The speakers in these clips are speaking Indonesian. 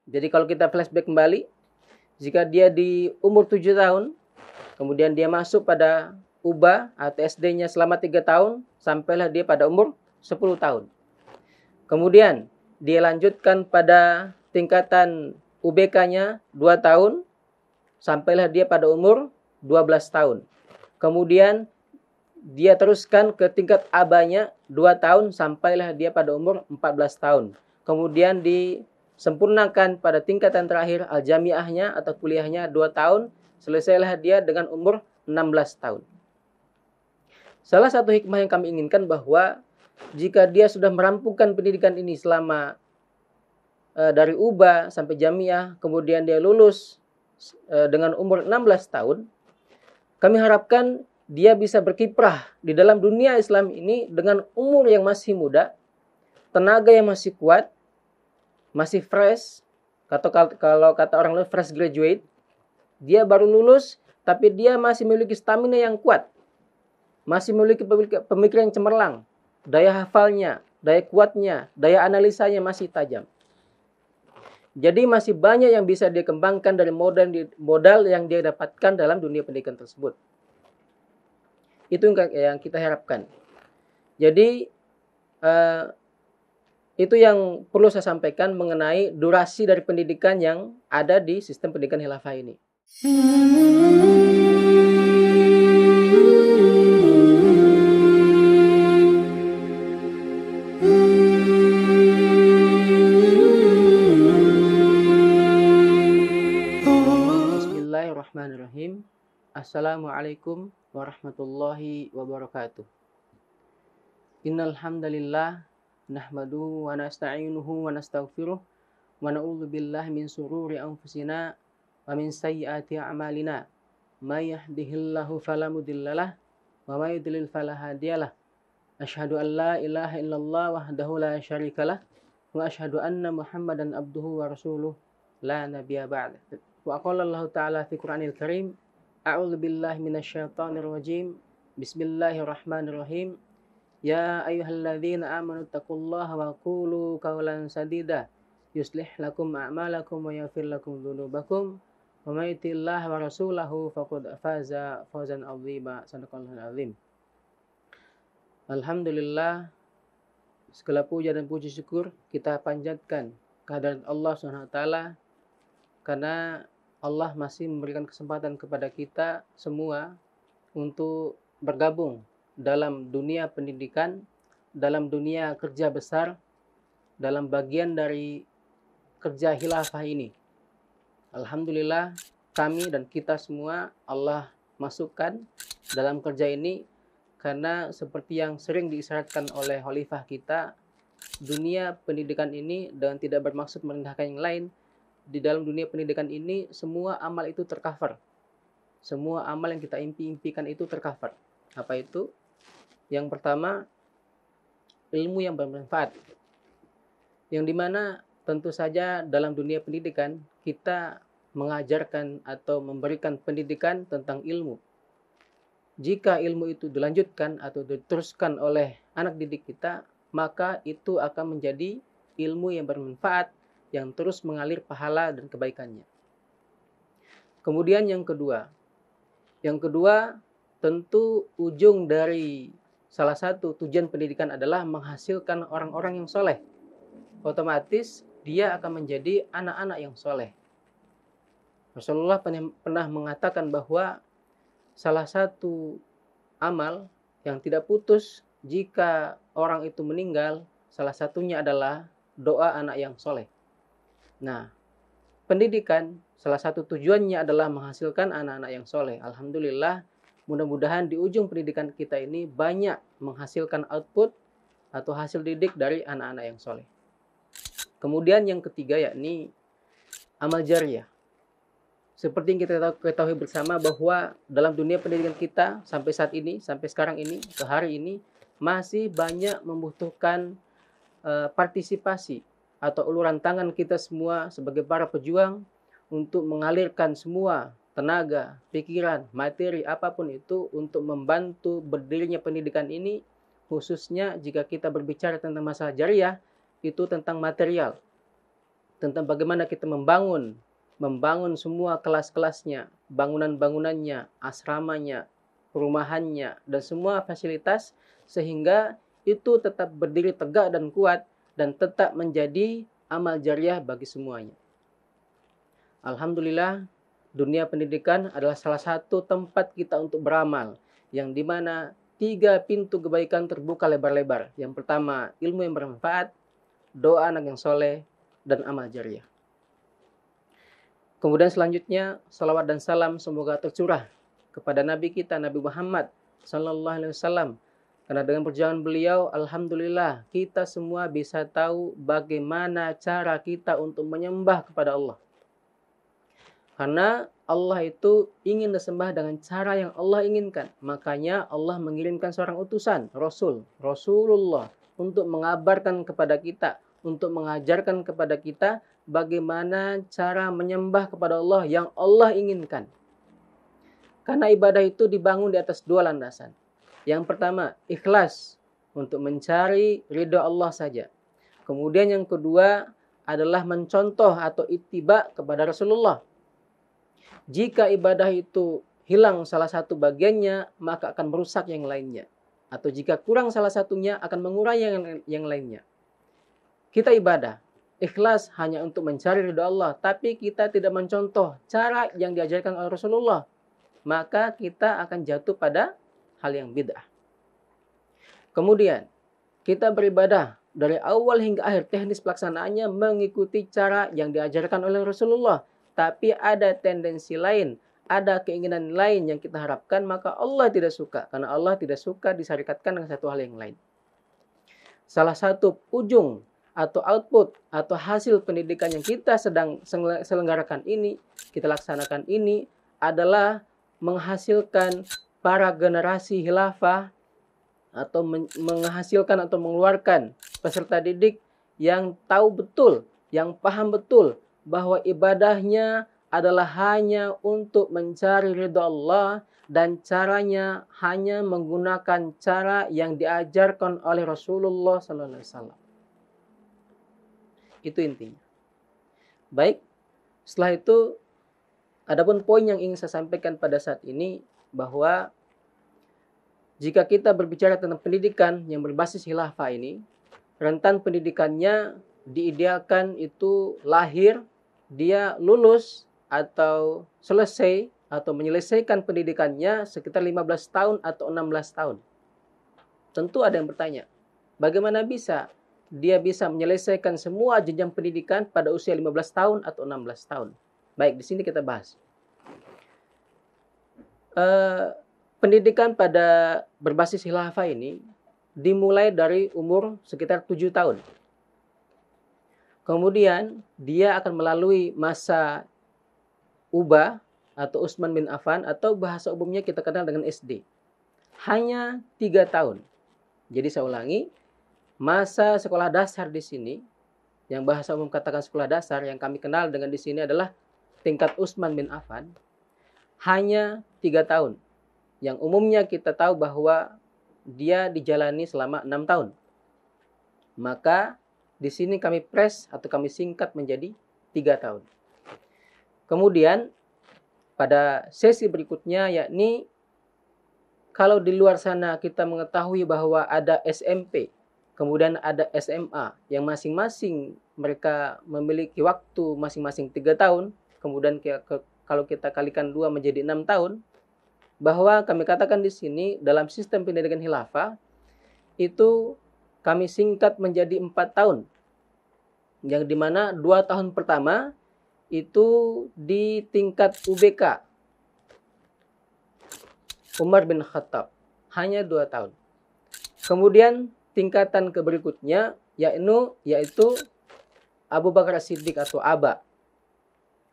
Jadi kalau kita flashback kembali, jika dia di umur 7 tahun, kemudian dia masuk pada UBA atau SD-nya selama 3 tahun, sampailah dia pada umur 10 tahun. Kemudian dia lanjutkan pada tingkatan UBK-nya 2 tahun, sampailah dia pada umur 12 tahun. Kemudian dia teruskan ke tingkat ABA-nya 2 tahun, sampailah dia pada umur 14 tahun. Kemudian disempurnakan pada tingkatan terakhir Al-Jamiahnya atau kuliahnya 2 tahun, selesailah dia dengan umur 16 tahun. Salah satu hikmah yang kami inginkan bahwa jika dia sudah merampungkan pendidikan ini selama dari UBA sampai Jamiah, kemudian dia lulus dengan umur 16 tahun, kami harapkan dia bisa berkiprah di dalam dunia Islam ini dengan umur yang masih muda, tenaga yang masih kuat, masih fresh, atau kalau kata orang lain fresh graduate, dia baru lulus, tapi dia masih memiliki stamina yang kuat, masih memiliki pemikiran yang cemerlang, daya hafalnya, daya kuatnya, daya analisanya masih tajam. Jadi masih banyak yang bisa dia kembangkan dari modal yang dia dapatkan dalam dunia pendidikan tersebut. Itu yang kita harapkan. Jadi itu yang perlu saya sampaikan mengenai durasi dari pendidikan yang ada di sistem pendidikan khilafah ini. Bismillahirrahmanirrahim. Assalamualaikum warahmatullahi wabarakatuh. Innal hamdalillah nahmaduhu wa nasta'inuhu wa nastaghfiruh wa na'udzu billahi min sururi anfusina wa min sayyiati a'malina. May yahdihillahu fala mudhillalah wa may yudlil fala hadiyalah. Asyhadu an la ilaha illallah wahdahu la syarikalah wa asyhadu anna Muhammadan abduhu wa rasuluh la nabiyya ba'da. Wa qala Allah ta'ala fi Qur'anil Karim, a'udzu billahi minasyaitonir rajim. Bismillahirrahmanirrahim. Ya ayyuhalladzina amanu taqullaha wa qulu qawlan sadida yuslih lakum a'malakum wa yaghfir lakum dzunubakum wa may yuti'illaha wa rasulahu faqad faza fawzan 'azima. Shadaqallahul azim. Alhamdulillah, segala puja dan puji syukur kita panjatkan kehadirat Allah Subhanahu wa taala, karena Allah masih memberikan kesempatan kepada kita semua untuk bergabung dalam dunia pendidikan, dalam dunia kerja besar, dalam bagian dari kerja khilafah ini. Alhamdulillah, kami dan kita semua Allah masukkan dalam kerja ini, karena seperti yang sering diisyaratkan oleh khalifah kita, dunia pendidikan ini dan tidak bermaksud merendahkan yang lain. Di dalam dunia pendidikan ini semua amal itu tercover. Semua amal yang kita impikan itu tercover. Apa itu? Yang pertama, ilmu yang bermanfaat. Yang dimana tentu saja dalam dunia pendidikan kita mengajarkan atau memberikan pendidikan tentang ilmu. Jika ilmu itu dilanjutkan atau diteruskan oleh anak didik kita, maka itu akan menjadi ilmu yang bermanfaat, yang terus mengalir pahala dan kebaikannya. Kemudian yang kedua tentu ujung dari salah satu tujuan pendidikan adalah menghasilkan orang-orang yang soleh. Otomatis dia akan menjadi anak-anak yang soleh. Rasulullah pernah mengatakan bahwa salah satu amal yang tidak putus jika orang itu meninggal, salah satunya adalah doa anak yang soleh. Nah, pendidikan salah satu tujuannya adalah menghasilkan anak-anak yang soleh. Alhamdulillah, mudah-mudahan di ujung pendidikan kita ini banyak menghasilkan output atau hasil didik dari anak-anak yang soleh. Kemudian yang ketiga yakni amal jariyah. Seperti yang kita ketahui bersama bahwa dalam dunia pendidikan kita sampai saat ini, sampai sekarang ini, ke hari ini, masih banyak membutuhkan partisipasi atau uluran tangan kita semua sebagai para pejuang untuk mengalirkan semua tenaga, pikiran, materi, apapun itu untuk membantu berdirinya pendidikan ini, khususnya jika kita berbicara tentang masalah jariyah, itu tentang material. tentang bagaimana kita membangun semua kelas-kelasnya, bangunan-bangunannya, asramanya, perumahannya, dan semua fasilitas sehingga itu tetap berdiri tegak dan kuat dan tetap menjadi amal jariah bagi semuanya. Alhamdulillah, dunia pendidikan adalah salah satu tempat kita untuk beramal, yang dimana 3 pintu kebaikan terbuka lebar-lebar. Yang pertama, ilmu yang bermanfaat, doa anak yang soleh, dan amal jariah. Kemudian selanjutnya, salawat dan salam semoga tercurah kepada Nabi kita, Nabi Muhammad Sallallahu Alaihi Wasallam. Karena dengan perjalanan beliau, alhamdulillah, kita semua bisa tahu bagaimana cara kita untuk menyembah kepada Allah. Karena Allah itu ingin disembah dengan cara yang Allah inginkan. Makanya Allah mengirimkan seorang utusan, Rasulullah, untuk mengabarkan kepada kita, untuk mengajarkan kepada kita bagaimana cara menyembah kepada Allah yang Allah inginkan. Karena ibadah itu dibangun di atas 2 landasan. Yang pertama, ikhlas untuk mencari ridha Allah saja. Kemudian yang kedua adalah mencontoh atau ittiba kepada Rasulullah. Jika ibadah itu hilang salah satu bagiannya, maka akan merusak yang lainnya. Atau jika kurang salah satunya, akan mengurangi yang lainnya. Kita ibadah, ikhlas hanya untuk mencari ridha Allah, tapi kita tidak mencontoh cara yang diajarkan oleh Rasulullah, maka kita akan jatuh pada hal yang bid'ah. Kemudian, kita beribadah dari awal hingga akhir, teknis pelaksanaannya mengikuti cara yang diajarkan oleh Rasulullah. Tapi ada tendensi lain, ada keinginan lain yang kita harapkan, maka Allah tidak suka. Karena Allah tidak suka disyarikatkan dengan satu hal yang lain. Salah satu ujung atau output atau hasil pendidikan yang kita sedang selenggarakan ini, kita laksanakan ini adalah menghasilkan para generasi khilafah atau menghasilkan atau mengeluarkan peserta didik yang tahu betul, yang paham betul bahwa ibadahnya adalah hanya untuk mencari ridha Allah dan caranya hanya menggunakan cara yang diajarkan oleh Rasulullah SAW. Itu intinya. Baik, setelah itu adapun poin yang ingin saya sampaikan pada saat ini bahwa jika kita berbicara tentang pendidikan yang berbasis khilafah ini, rentan pendidikannya diidealkan itu lahir, dia lulus atau selesai atau menyelesaikan pendidikannya sekitar 15 tahun atau 16 tahun. Tentu ada yang bertanya, bagaimana bisa dia bisa menyelesaikan semua jenjang pendidikan pada usia 15 tahun atau 16 tahun? Baik, di sini kita bahas. Pendidikan pada berbasis khilafah ini dimulai dari umur sekitar 7 tahun. Kemudian dia akan melalui masa Ubah atau Utsman bin Affan atau bahasa umumnya kita kenal dengan SD. Hanya 3 tahun. Jadi saya ulangi, masa sekolah dasar di sini, yang bahasa umum katakan sekolah dasar, yang kami kenal dengan di sini adalah tingkat Utsman bin Affan, hanya 3 tahun. Yang umumnya kita tahu bahwa dia dijalani selama 6 tahun. Maka di sini kami press atau kami singkat menjadi 3 tahun. Kemudian pada sesi berikutnya, yakni kalau di luar sana kita mengetahui bahwa ada SMP, kemudian ada SMA yang masing-masing mereka memiliki waktu masing-masing 3 tahun, kemudian kalau kita kalikan 2 menjadi 6 tahun, bahwa kami katakan di sini dalam sistem pendidikan khilafah itu kami singkat menjadi 4 tahun. Yang dimana 2 tahun pertama itu di tingkat UBK. Umar bin Khattab. Hanya 2 tahun. Kemudian tingkatan berikutnya yaitu Abu Bakar As-Siddiq atau Aba.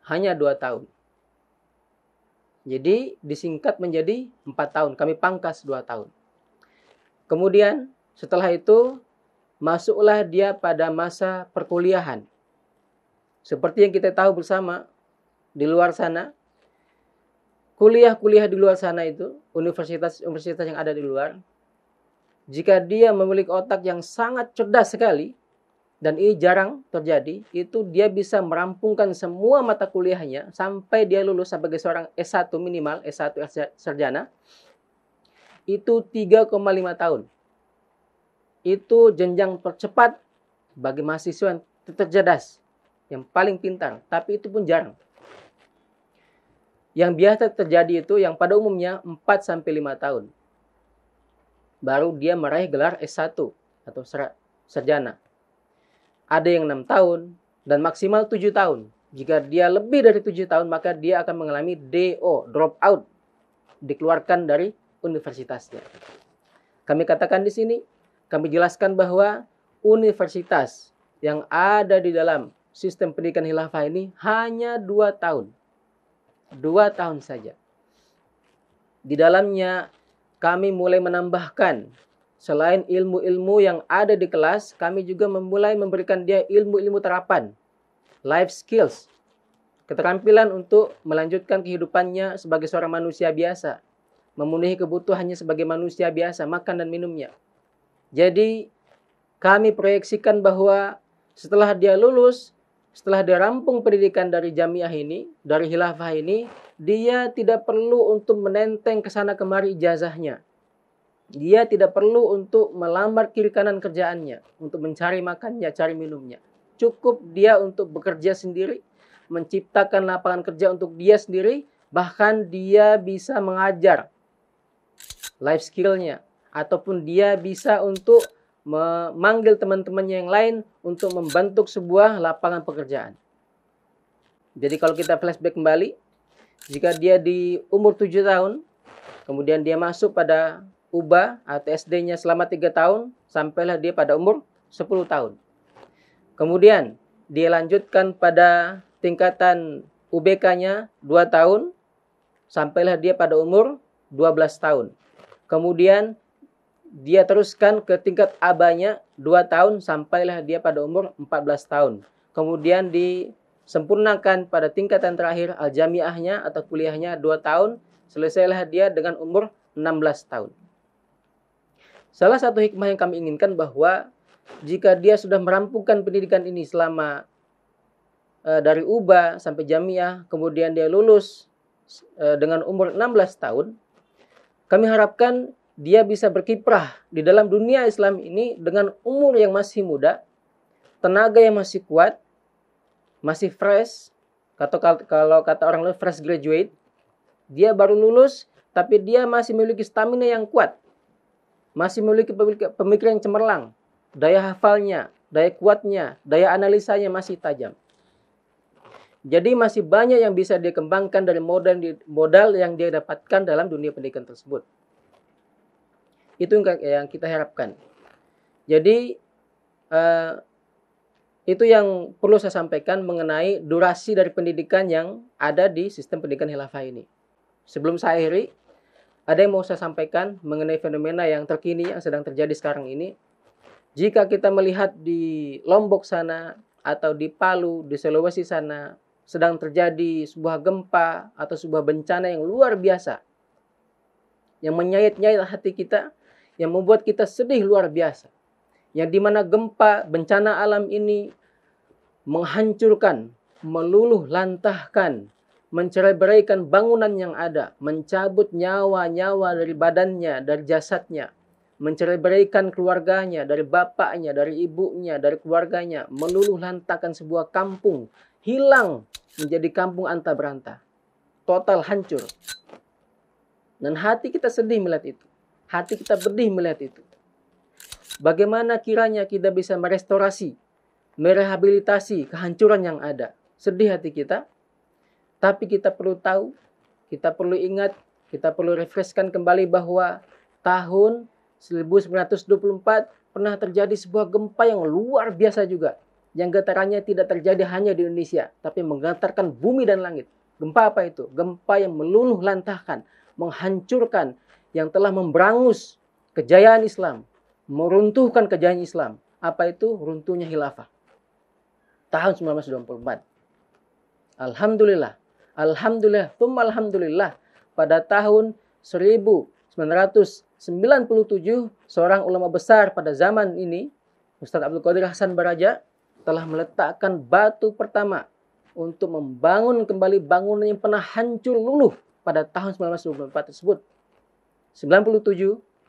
Hanya 2 tahun. Jadi disingkat menjadi 4 tahun. Kami pangkas 2 tahun. Kemudian setelah itu masuklah dia pada masa perkuliahan. Seperti yang kita tahu bersama, di luar sana, kuliah-kuliah di luar sana itu, universitas-universitas yang ada di luar, jika dia memiliki otak yang sangat cerdas sekali, dan ini jarang terjadi, itu dia bisa merampungkan semua mata kuliahnya sampai dia lulus sebagai seorang S1 minimal, S1 sarjana, itu 3,5 tahun. Itu jenjang tercepat bagi mahasiswa yang tercerdas, yang paling pintar, tapi itu pun jarang. Yang biasa terjadi itu yang pada umumnya 4-5 tahun. Baru dia meraih gelar S1 atau sarjana. Ada yang 6 tahun dan maksimal 7 tahun. Jika dia lebih dari 7 tahun, maka dia akan mengalami DO, drop out, dikeluarkan dari universitasnya. Kami katakan di sini, kami jelaskan bahwa universitas yang ada di dalam sistem pendidikan khilafah ini hanya 2 tahun. 2 tahun saja. Di dalamnya kami mulai menambahkan, selain ilmu-ilmu yang ada di kelas, kami juga mulai memberikan dia ilmu-ilmu terapan, life skills, keterampilan untuk melanjutkan kehidupannya sebagai seorang manusia biasa, memenuhi kebutuhannya sebagai manusia biasa, makan dan minumnya. Jadi kami proyeksikan bahwa setelah dia lulus, setelah dia rampung pendidikan dari jamiah ini, dari khilafah ini, dia tidak perlu untuk menenteng ke sana kemari ijazahnya. Dia tidak perlu untuk melamar kiri kanan kerjaannya, untuk mencari makannya, cari minumnya. Cukup dia untuk bekerja sendiri, menciptakan lapangan kerja untuk dia sendiri, bahkan dia bisa mengajar life skill-nya, ataupun dia bisa untuk memanggil teman-temannya yang lain untuk membentuk sebuah lapangan pekerjaan. Jadi kalau kita flashback kembali, jika dia di umur 7 tahun, kemudian dia masuk pada UBA atau SD-nya selama 3 tahun, sampailah dia pada umur 10 tahun. Kemudian dia lanjutkan pada tingkatan UBK-nya 2 tahun, sampailah dia pada umur 12 tahun. Kemudian dia teruskan ke tingkat ABA-nya 2 tahun, sampailah dia pada umur 14 tahun. Kemudian disempurnakan pada tingkatan terakhir al-jamiahnya atau kuliahnya 2 tahun, selesailah dia dengan umur 16 tahun. Salah satu hikmah yang kami inginkan bahwa jika dia sudah merampungkan pendidikan ini selama dari UBA sampai jamiah, kemudian dia lulus dengan umur 16 tahun, kami harapkan dia bisa berkiprah di dalam dunia Islam ini dengan umur yang masih muda, tenaga yang masih kuat, masih fresh, atau kalau kata orang lain fresh graduate, dia baru lulus, tapi dia masih memiliki stamina yang kuat, masih memiliki pemikiran yang cemerlang, daya hafalnya, daya kuatnya, daya analisanya masih tajam. Jadi masih banyak yang bisa dia kembangkan dari modal yang dia dapatkan dalam dunia pendidikan tersebut. Itu yang kita harapkan. Jadi itu yang perlu saya sampaikan mengenai durasi dari pendidikan yang ada di sistem pendidikan khilafah ini. Sebelum saya akhiri, ada yang mau saya sampaikan mengenai fenomena yang terkini yang sedang terjadi sekarang ini. Jika kita melihat di Lombok sana atau di Palu, di Sulawesi sana, sedang terjadi sebuah gempa atau sebuah bencana yang luar biasa, yang menyayat-nyayat hati kita, yang membuat kita sedih luar biasa. Yang dimana gempa, bencana alam ini menghancurkan, meluluh lantahkan, mencerai-beraikan bangunan yang ada, mencabut nyawa-nyawa dari badannya, dari jasadnya, mencerai-beraikan keluarganya, dari bapaknya, dari ibunya, dari keluarganya, meluluh lantahkan sebuah kampung, hilang menjadi kampung anta beranta, total hancur. Dan hati kita sedih melihat itu. Hati kita pedih melihat itu. Bagaimana kiranya kita bisa merestorasi, merehabilitasi kehancuran yang ada. Sedih hati kita. Tapi kita perlu tahu, kita perlu ingat, kita perlu refreshkan kembali bahwa tahun 1924 pernah terjadi sebuah gempa yang luar biasa juga. Yang getarannya tidak terjadi hanya di Indonesia, tapi menggetarkan bumi dan langit. Gempa apa itu? Gempa yang meluluh lantahkan, menghancurkan, yang telah memberangus kejayaan Islam, meruntuhkan kejayaan Islam. Apa itu? Runtuhnya khilafah. Tahun 1924. Alhamdulillah. Alhamdulillah. Alhamdulillah. Pada tahun 1997, seorang ulama besar pada zaman ini, Ustadz Abdul Qadir Hasan Baraja telah meletakkan batu pertama untuk membangun kembali bangunan yang pernah hancur luluh pada tahun 1924 tersebut.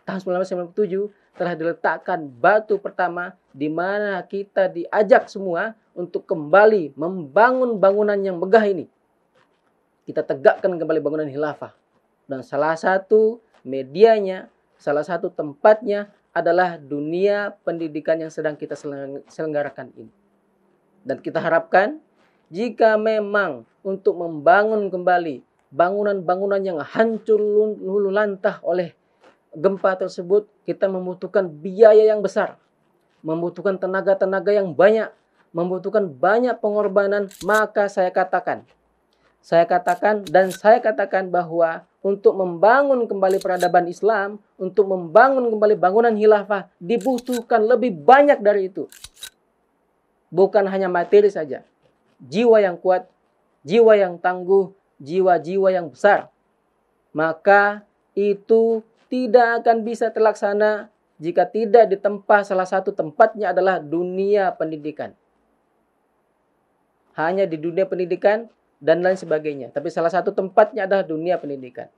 tahun 1997 telah diletakkan batu pertama di mana kita diajak semua untuk kembali membangun bangunan yang megah ini. Kita tegakkan kembali bangunan khilafah. Dan salah satu medianya, salah satu tempatnya adalah dunia pendidikan yang sedang kita selenggarakan ini. Dan kita harapkan jika memang untuk membangun kembali bangunan-bangunan yang hancur luluh lantah oleh gempa tersebut, kita membutuhkan biaya yang besar, membutuhkan tenaga-tenaga yang banyak, membutuhkan banyak pengorbanan. Maka saya katakan bahwa untuk membangun kembali peradaban Islam, untuk membangun kembali bangunan khilafah, dibutuhkan lebih banyak dari itu. Bukan hanya materi saja. Jiwa yang kuat, jiwa yang tangguh, jiwa-jiwa yang besar. Maka itu tidak akan bisa terlaksana jika tidak ditempa salah satu tempatnya adalah dunia pendidikan. Hanya di dunia pendidikan dan lain sebagainya. Tapi salah satu tempatnya adalah dunia pendidikan.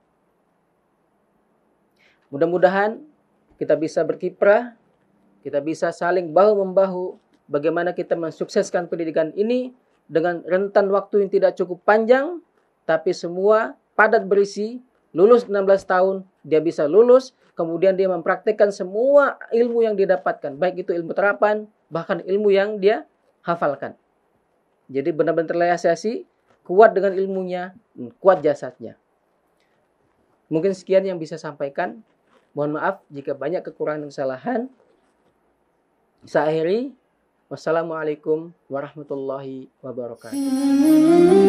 Mudah-mudahan kita bisa berkiprah, kita bisa saling bahu-membahu bagaimana kita mensukseskan pendidikan ini dengan rentan waktu yang tidak cukup panjang, tapi semua padat berisi. Lulus 16 tahun, dia bisa lulus, kemudian dia mempraktikkan semua ilmu yang dia dapatkan, baik itu ilmu terapan, bahkan ilmu yang dia hafalkan. Jadi benar-benar terrealisasi, kuat dengan ilmunya, kuat jasadnya. Mungkin sekian yang bisa sampaikan. Mohon maaf jika banyak kekurangan dan kesalahan. Saya akhiri. Wassalamualaikum warahmatullahi wabarakatuh.